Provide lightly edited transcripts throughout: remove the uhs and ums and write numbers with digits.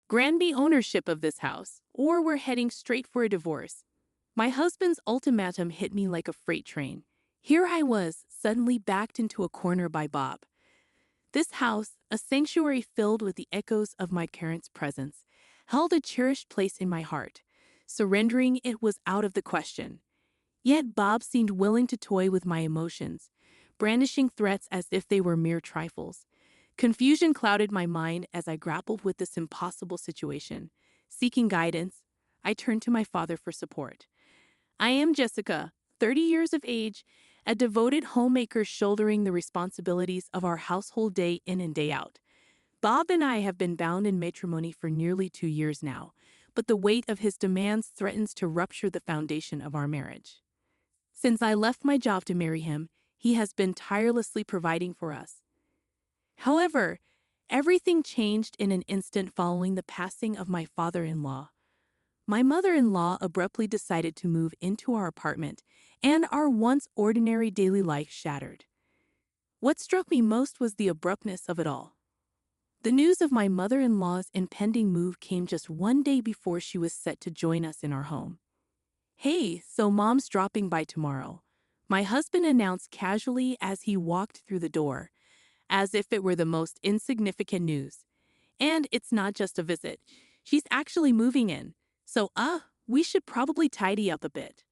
grant me ownership of this house, or we're heading straight for a divorce. My husband's ultimatum hit me like a freight train. Here I was, suddenly backed into a corner by Bob. This house, a sanctuary filled with the echoes of my parents' presence, held a cherished place in my heart. Surrendering it was out of the question. Yet Bob seemed willing to toy with my emotions, brandishing threats as if they were mere trifles. Confusion clouded my mind as I grappled with this impossible situation. Seeking guidance, I turned to my father for support. I am Jessica, 30 years of age, a devoted homemaker shouldering the responsibilities of our household day in and day out. Bob and I have been bound in matrimony for nearly 2 years now, but the weight of his demands threatens to rupture the foundation of our marriage. Since I left my job to marry him, he has been tirelessly providing for us. However, everything changed in an instant following the passing of my father-in-law. My mother-in-law abruptly decided to move into our apartment, and our once ordinary daily life shattered. What struck me most was the abruptness of it all. The news of my mother-in-law's impending move came just one day before she was set to join us in our home. "Hey, so Mom's dropping by tomorrow," my husband announced casually as he walked through the door, as if it were the most insignificant news. "And it's not just a visit. She's actually moving in. So, we should probably tidy up a bit."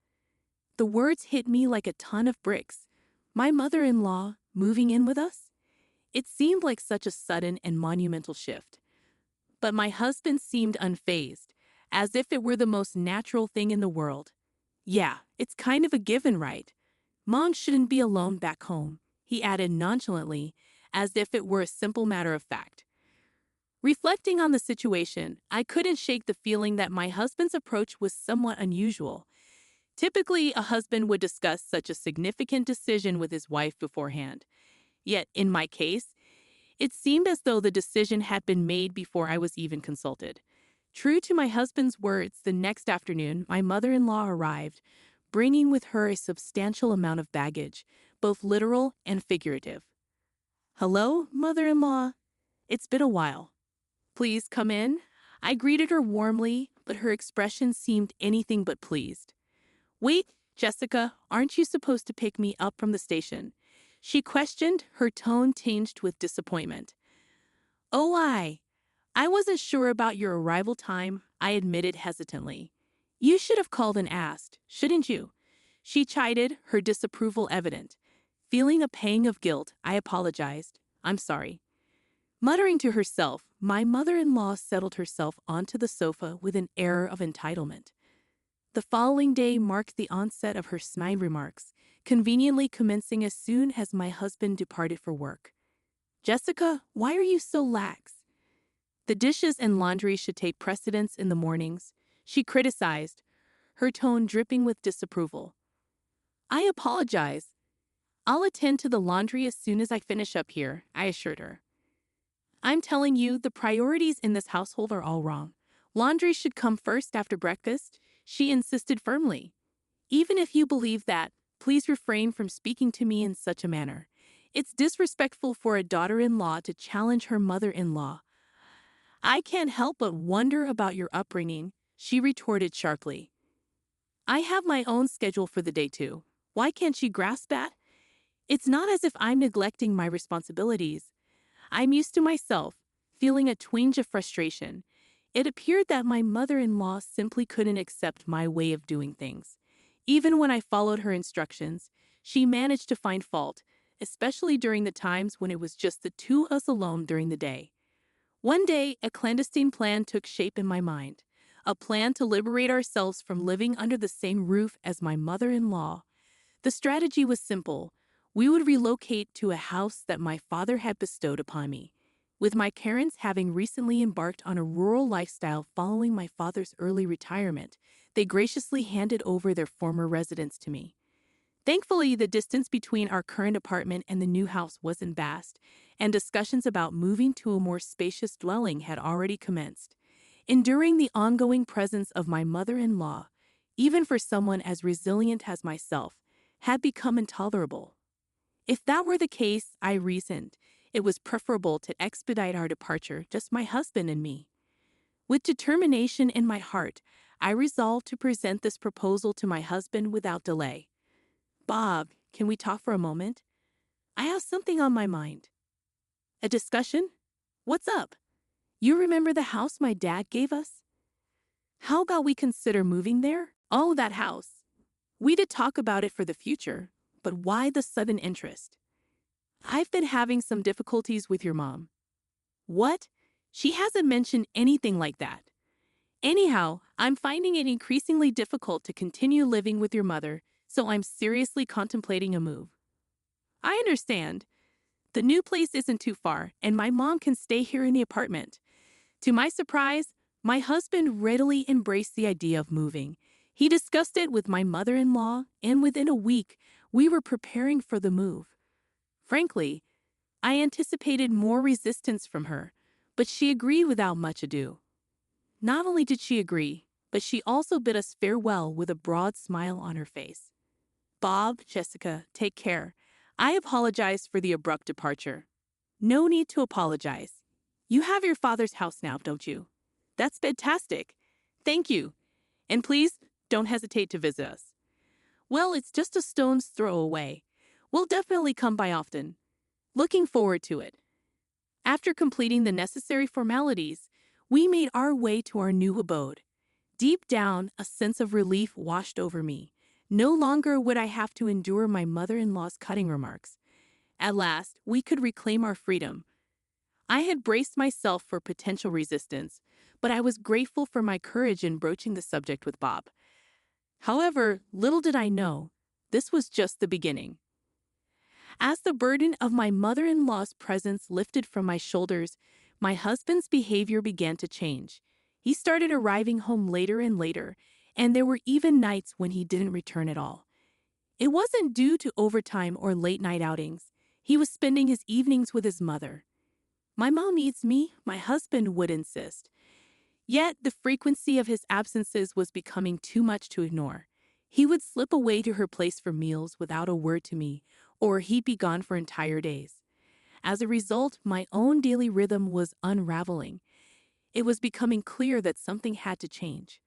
The words hit me like a ton of bricks. My mother-in-law moving in with us? It seemed like such a sudden and monumental shift. But my husband seemed unfazed, as if it were the most natural thing in the world. "Yeah, it's kind of a given, right? Mom shouldn't be alone back home," he added nonchalantly, as if it were a simple matter of fact. Reflecting on the situation, I couldn't shake the feeling that my husband's approach was somewhat unusual. Typically, a husband would discuss such a significant decision with his wife beforehand. Yet, in my case, it seemed as though the decision had been made before I was even consulted. True to my husband's words, the next afternoon, my mother-in-law arrived, bringing with her a substantial amount of baggage, both literal and figurative. "Hello, mother-in-law. It's been a while. Please come in." I greeted her warmly, but her expression seemed anything but pleased. "Wait, Jessica, aren't you supposed to pick me up from the station?" she questioned, her tone tinged with disappointment. "Oh, I wasn't sure about your arrival time," I admitted hesitantly. "You should have called and asked, shouldn't you?" she chided, her disapproval evident. Feeling a pang of guilt, I apologized. "I'm sorry." Muttering to herself, my mother-in-law settled herself onto the sofa with an air of entitlement. The following day marked the onset of her snide remarks, conveniently commencing as soon as my husband departed for work. "Jessica, why are you so lax? The dishes and laundry should take precedence in the mornings," she criticized, her tone dripping with disapproval. "I apologize. I'll attend to the laundry as soon as I finish up here," I assured her. "I'm telling you, the priorities in this household are all wrong. Laundry should come first after breakfast," she insisted firmly. "Even if you believe that, please refrain from speaking to me in such a manner. It's disrespectful for a daughter-in-law to challenge her mother-in-law." "I can't help but wonder about your upbringing," she retorted sharply. "I have my own schedule for the day too. Why can't you grasp that? It's not as if I'm neglecting my responsibilities. I'm used to myself, feeling a twinge of frustration. It appeared that my mother-in-law simply couldn't accept my way of doing things. Even when I followed her instructions, she managed to find fault, especially during the times when it was just the two of us alone during the day. One day, a clandestine plan took shape in my mind, a plan to liberate ourselves from living under the same roof as my mother-in-law. The strategy was simple. We would relocate to a house that my father had bestowed upon me. With my parents having recently embarked on a rural lifestyle following my father's early retirement, they graciously handed over their former residence to me. Thankfully, the distance between our current apartment and the new house wasn't vast, and discussions about moving to a more spacious dwelling had already commenced. Enduring the ongoing presence of my mother-in-law, even for someone as resilient as myself, had become intolerable. If that were the case, I reasoned, it was preferable to expedite our departure, just my husband and me. With determination in my heart, I resolved to present this proposal to my husband without delay. Bob, can we talk for a moment? I have something on my mind. A discussion? What's up? You remember the house my dad gave us? How about we consider moving there? Oh, that house. We did talk about it for the future, but why the sudden interest? I've been having some difficulties with your mom. What? She hasn't mentioned anything like that. Anyhow, I'm finding it increasingly difficult to continue living with your mother, so I'm seriously contemplating a move. I understand. The new place isn't too far, and my mom can stay here in the apartment. To my surprise, my husband readily embraced the idea of moving. He discussed it with my mother-in-law, and within a week, we were preparing for the move. Frankly, I anticipated more resistance from her, but she agreed without much ado. Not only did she agree, but she also bid us farewell with a broad smile on her face. Bob, Jessica, take care. I apologize for the abrupt departure. No need to apologize. You have your father's house now, don't you? That's fantastic. Thank you. And please, don't hesitate to visit us. Well, it's just a stone's throw away. We'll definitely come by often. Looking forward to it. After completing the necessary formalities, we made our way to our new abode. Deep down, a sense of relief washed over me. No longer would I have to endure my mother-in-law's cutting remarks. At last, we could reclaim our freedom. I had braced myself for potential resistance, but I was grateful for my courage in broaching the subject with Bob. However, little did I know, this was just the beginning. As the burden of my mother-in-law's presence lifted from my shoulders, my husband's behavior began to change. He started arriving home later and later, and there were even nights when he didn't return at all. It wasn't due to overtime or late-night outings. He was spending his evenings with his mother. My mom needs me, my husband would insist. Yet the frequency of his absences was becoming too much to ignore. He would slip away to her place for meals without a word to me, or he'd be gone for entire days. As a result, my own daily rhythm was unraveling. It was becoming clear that something had to change.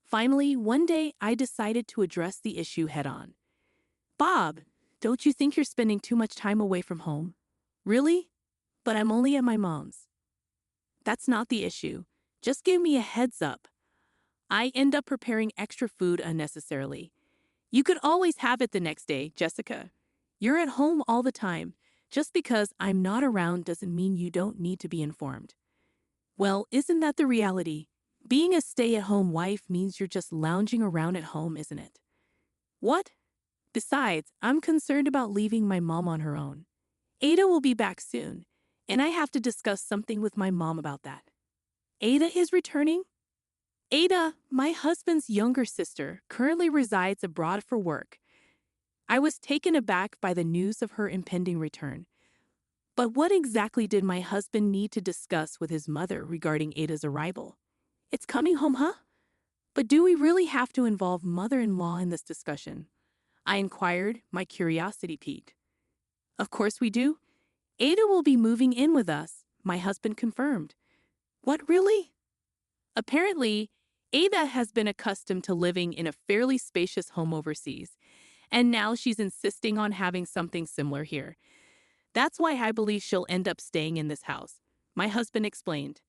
Finally, one day, I decided to address the issue head-on. Bob, don't you think you're spending too much time away from home? Really? But I'm only at my mom's. That's not the issue. Just give me a heads up. I end up preparing extra food unnecessarily. You could always have it the next day, Jessica. You're at home all the time. Just because I'm not around doesn't mean you don't need to be informed. Well, isn't that the reality? Being a stay-at-home wife means you're just lounging around at home, isn't it? What? Besides, I'm concerned about leaving my mom on her own. Ada will be back soon, and I have to discuss something with my mom about that. Ada is returning? Ada, my husband's younger sister, currently resides abroad for work. I was taken aback by the news of her impending return. But what exactly did my husband need to discuss with his mother regarding Ada's arrival? It's coming home, huh? But do we really have to involve mother-in-law in this discussion? I inquired, my curiosity piqued. Of course we do. Ada will be moving in with us, my husband confirmed. What, really? Apparently, Ada has been accustomed to living in a fairly spacious home overseas, and now she's insisting on having something similar here. That's why I believe she'll end up staying in this house, my husband explained.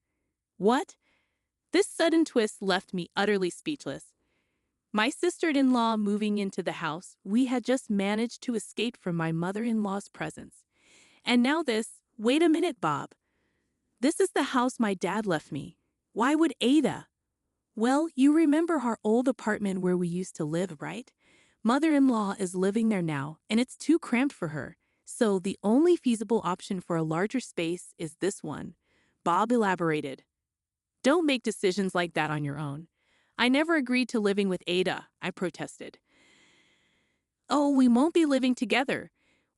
What? This sudden twist left me utterly speechless. My sister-in-law moving into the house, we had just managed to escape from my mother-in-law's presence. And now this, wait a minute, Bob. This is the house my dad left me. Why would Ada? Well, you remember our old apartment where we used to live, right? Mother-in-law is living there now, and it's too cramped for her. So the only feasible option for a larger space is this one, Bob elaborated. Don't make decisions like that on your own. I never agreed to living with Ada, I protested. Oh, we won't be living together.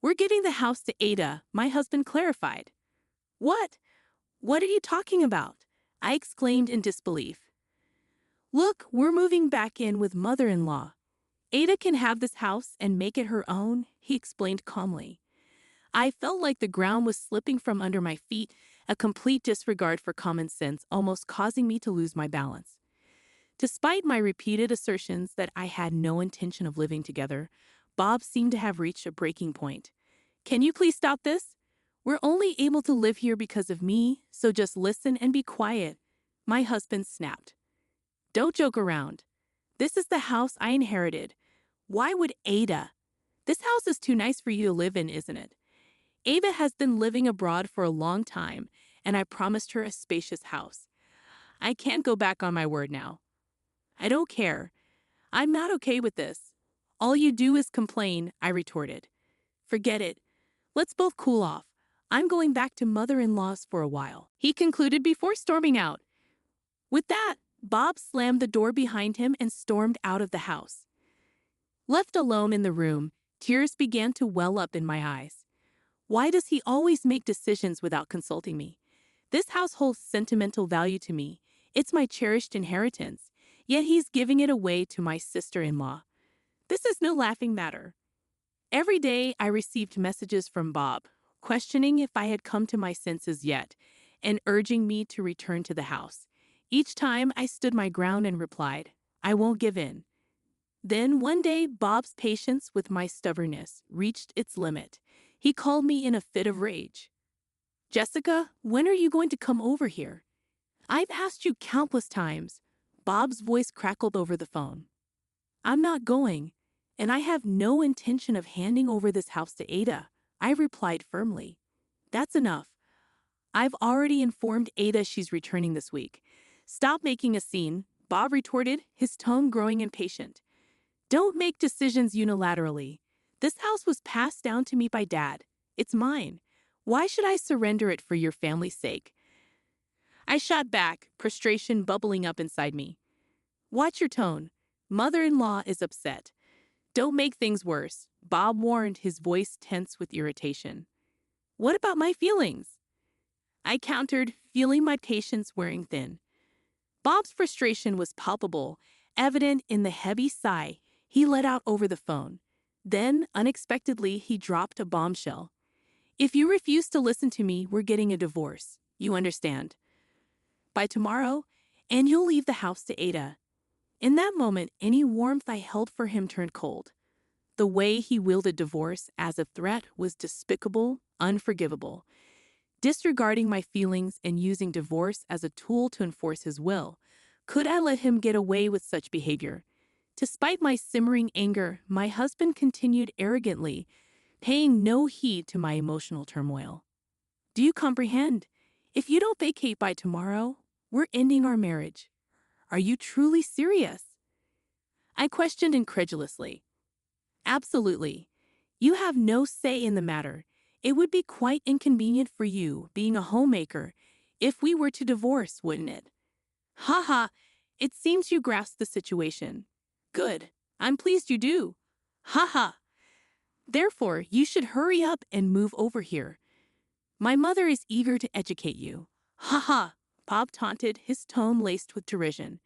We're getting the house to Ada, my husband clarified. What? What are you talking about? I exclaimed in disbelief. Look, we're moving back in with mother-in-law. Ada can have this house and make it her own, he explained calmly. I felt like the ground was slipping from under my feet a complete disregard for common sense almost causing me to lose my balance. Despite my repeated assertions that I had no intention of living together, Bob seemed to have reached a breaking point. "Can you please stop this? We're only able to live here because of me, so just listen and be quiet," my husband snapped. "Don't joke around. This is the house I inherited. Why would Ada? This house is too nice for you to live in, isn't it? Ava has been living abroad for a long time, and I promised her a spacious house. I can't go back on my word now." "I don't care. I'm not okay with this. All you do is complain," I retorted. "Forget it. Let's both cool off. I'm going back to mother-in-law's for a while," he concluded before storming out. With that, Bob slammed the door behind him and stormed out of the house. Left alone in the room, tears began to well up in my eyes. Why does he always make decisions without consulting me? This house holds sentimental value to me. It's my cherished inheritance, yet he's giving it away to my sister-in-law. This is no laughing matter. Every day I received messages from Bob, questioning if I had come to my senses yet, and urging me to return to the house. Each time I stood my ground and replied, "I won't give in." Then one day, Bob's patience with my stubbornness reached its limit. He called me in a fit of rage. "Jessica, when are you going to come over here? I've asked you countless times." Bob's voice crackled over the phone. "I'm not going, and I have no intention of handing over this house to Ada," I replied firmly. "That's enough. I've already informed Ada she's returning this week." "Stop making a scene," Bob retorted, his tone growing impatient. "Don't make decisions unilaterally. This house was passed down to me by Dad. It's mine. Why should I surrender it for your family's sake?" I shot back, frustration bubbling up inside me. "Watch your tone. Mother-in-law is upset. Don't make things worse," Bob warned, his voice tense with irritation. "What about my feelings?" I countered, feeling my patience wearing thin. Bob's frustration was palpable, evident in the heavy sigh he let out over the phone. Then, unexpectedly, he dropped a bombshell. "If you refuse to listen to me, we're getting a divorce. You understand? By tomorrow, and you'll leave the house to Ada." In that moment, any warmth I held for him turned cold. The way he wielded divorce as a threat was despicable, unforgivable. Disregarding my feelings and using divorce as a tool to enforce his will, could I let him get away with such behavior? Despite my simmering anger, my husband continued arrogantly, paying no heed to my emotional turmoil. "Do you comprehend? If you don't vacate by tomorrow, we're ending our marriage. Are you truly serious?" I questioned incredulously. "Absolutely. You have no say in the matter. It would be quite inconvenient for you, being a homemaker, if we were to divorce, wouldn't it?" "Ha ha, it seems you grasp the situation. Good. I'm pleased you do. Ha ha. Therefore, you should hurry up and move over here. My mother is eager to educate you." "Ha ha," Bob taunted, his tone laced with derision.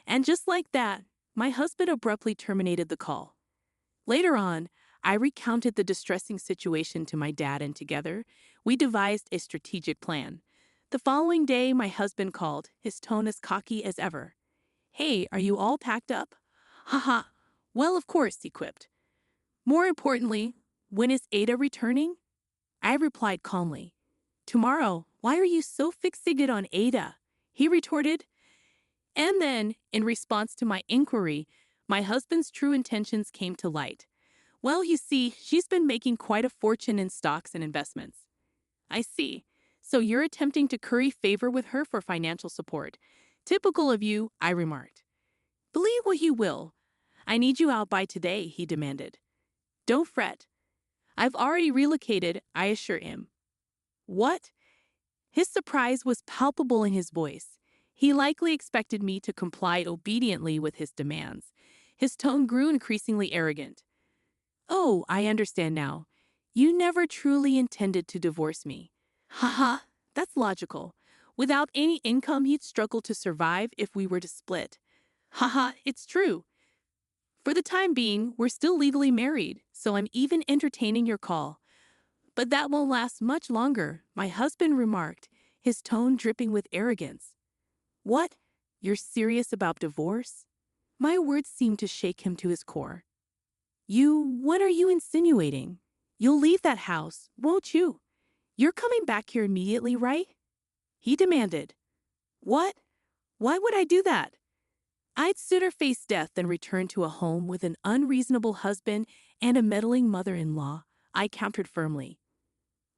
And just like that, my husband abruptly terminated the call. Later on, I recounted the distressing situation to my dad, and together, we devised a strategic plan. The following day, my husband called, his tone as cocky as ever. "Hey, are you all packed up?" "Ha ha. Well, of course," he quipped. "More importantly, when is Ada returning?" I replied calmly. "Tomorrow. Why are you so fixated on Ada?" he retorted. And then, in response to my inquiry, my husband's true intentions came to light. "Well, you see, she's been making quite a fortune in stocks and investments." "I see. So you're attempting to curry favor with her for financial support. Typical of you," I remarked. "Believe what you will. I need you out by today," he demanded. "Don't fret. I've already relocated," I assure him. "What?" His surprise was palpable in his voice. He likely expected me to comply obediently with his demands. His tone grew increasingly arrogant. "Oh, I understand now. You never truly intended to divorce me. Haha, that's logical. Without any income, you'd struggle to survive if we were to split. Haha, it's true. For the time being, we're still legally married, so I'm even entertaining your call. But that won't last much longer," my husband remarked, his tone dripping with arrogance. What? You're serious about divorce? My words seemed to shake him to his core. What are you insinuating? You'll leave that house, won't you? You're coming back here immediately, right? He demanded. What? Why would I do that? I'd sooner face death than return to a home with an unreasonable husband and a meddling mother-in-law, I countered firmly.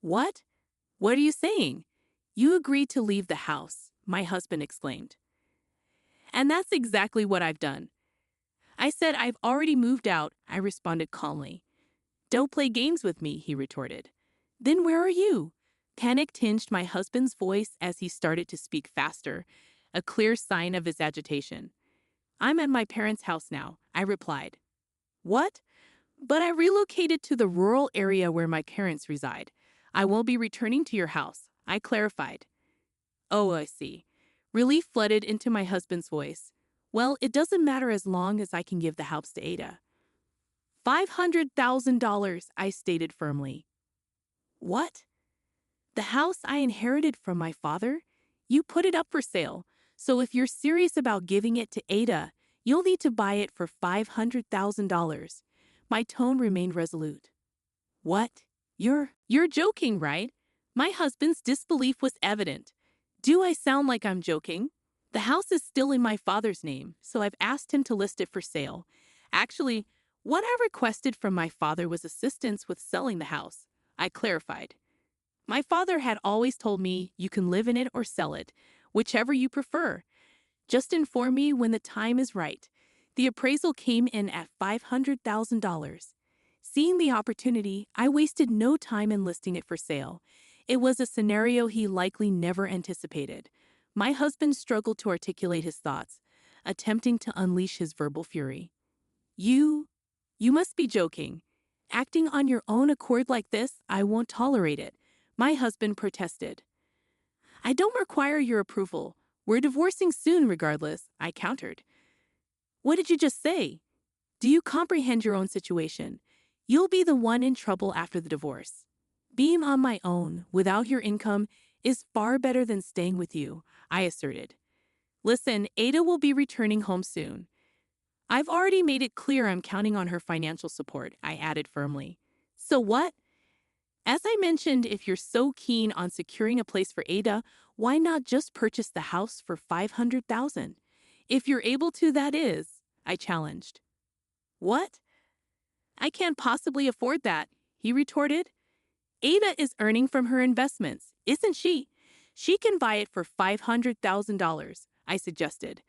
What? What are you saying? You agreed to leave the house, my husband exclaimed. And that's exactly what I've done. I said I've already moved out, I responded calmly. Don't play games with me, he retorted. Then where are you? Panic tinged my husband's voice as he started to speak faster, a clear sign of his agitation. I'm at my parents' house now, I replied. What? But I relocated to the rural area where my parents reside. I won't be returning to your house, I clarified. Oh, I see. Relief flooded into my husband's voice. Well, it doesn't matter as long as I can give the house to Ada. $500,000, I stated firmly. What? The house I inherited from my father? You put it up for sale, so if you're serious about giving it to Ada, you'll need to buy it for $500,000. My tone remained resolute. What? You're joking, right? My husband's disbelief was evident. Do I sound like I'm joking? The house is still in my father's name, so I've asked him to list it for sale. Actually, what I requested from my father was assistance with selling the house, I clarified. My father had always told me you can live in it or sell it, whichever you prefer. Just inform me when the time is right. The appraisal came in at $500,000. Seeing the opportunity, I wasted no time in listing it for sale. It was a scenario he likely never anticipated. My husband struggled to articulate his thoughts, attempting to unleash his verbal fury. You must be joking. Acting on your own accord like this, I won't tolerate it, my husband protested. I don't require your approval. We're divorcing soon regardless, I countered. What did you just say? Do you comprehend your own situation? You'll be the one in trouble after the divorce. Being on my own, without your income, is far better than staying with you, I asserted. Listen, Ada will be returning home soon. I've already made it clear I'm counting on her financial support, I added firmly. So what? As I mentioned, if you're so keen on securing a place for Ada, why not just purchase the house for $500,000? If you're able to, that is, I challenged. What? I can't possibly afford that, he retorted. Ada is earning from her investments, isn't she? She can buy it for $500,000, I suggested.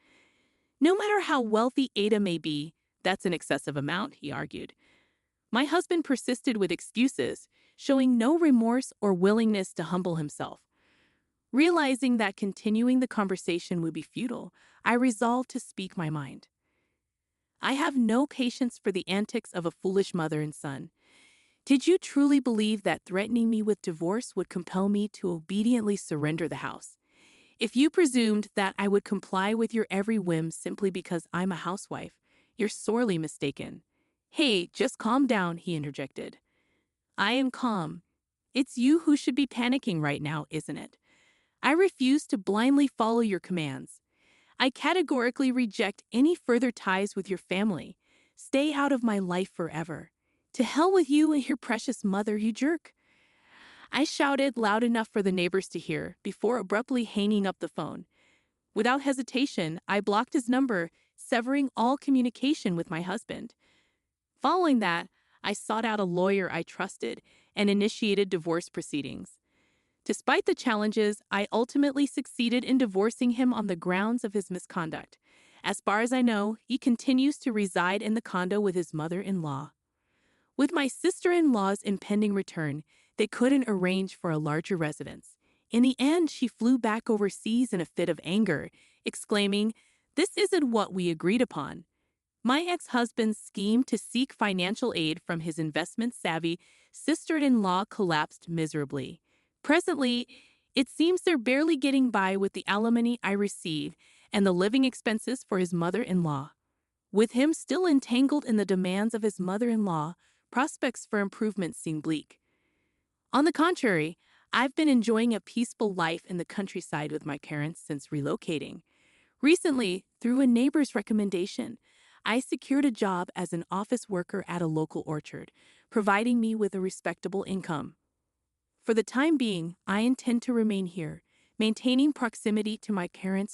No matter how wealthy Ada may be, that's an excessive amount, he argued. My husband persisted with excuses, showing no remorse or willingness to humble himself. Realizing that continuing the conversation would be futile, I resolved to speak my mind. I have no patience for the antics of a foolish mother and son. Did you truly believe that threatening me with divorce would compel me to obediently surrender the house? If you presumed that I would comply with your every whim simply because I'm a housewife, you're sorely mistaken. Hey, just calm down, he interjected. I am calm. It's you who should be panicking right now, isn't it? I refuse to blindly follow your commands. I categorically reject any further ties with your family. Stay out of my life forever. To hell with you and your precious mother, you jerk. I shouted loud enough for the neighbors to hear before abruptly hanging up the phone. Without hesitation, I blocked his number, severing all communication with my husband. Following that, I sought out a lawyer I trusted and initiated divorce proceedings. Despite the challenges, I ultimately succeeded in divorcing him on the grounds of his misconduct. As far as I know, he continues to reside in the condo with his mother-in-law. With my sister-in-law's impending return, they couldn't arrange for a larger residence. In the end, she flew back overseas in a fit of anger, exclaiming, "This isn't what we agreed upon." My ex-husband's scheme to seek financial aid from his investment-savvy sister-in-law collapsed miserably. Presently, it seems they're barely getting by with the alimony I receive and the living expenses for his mother-in-law. With him still entangled in the demands of his mother-in-law, prospects for improvement seem bleak. On the contrary, I've been enjoying a peaceful life in the countryside with my parents since relocating. Recently, through a neighbor's recommendation, I secured a job as an office worker at a local orchard, providing me with a respectable income. For the time being, I intend to remain here, maintaining proximity to my parents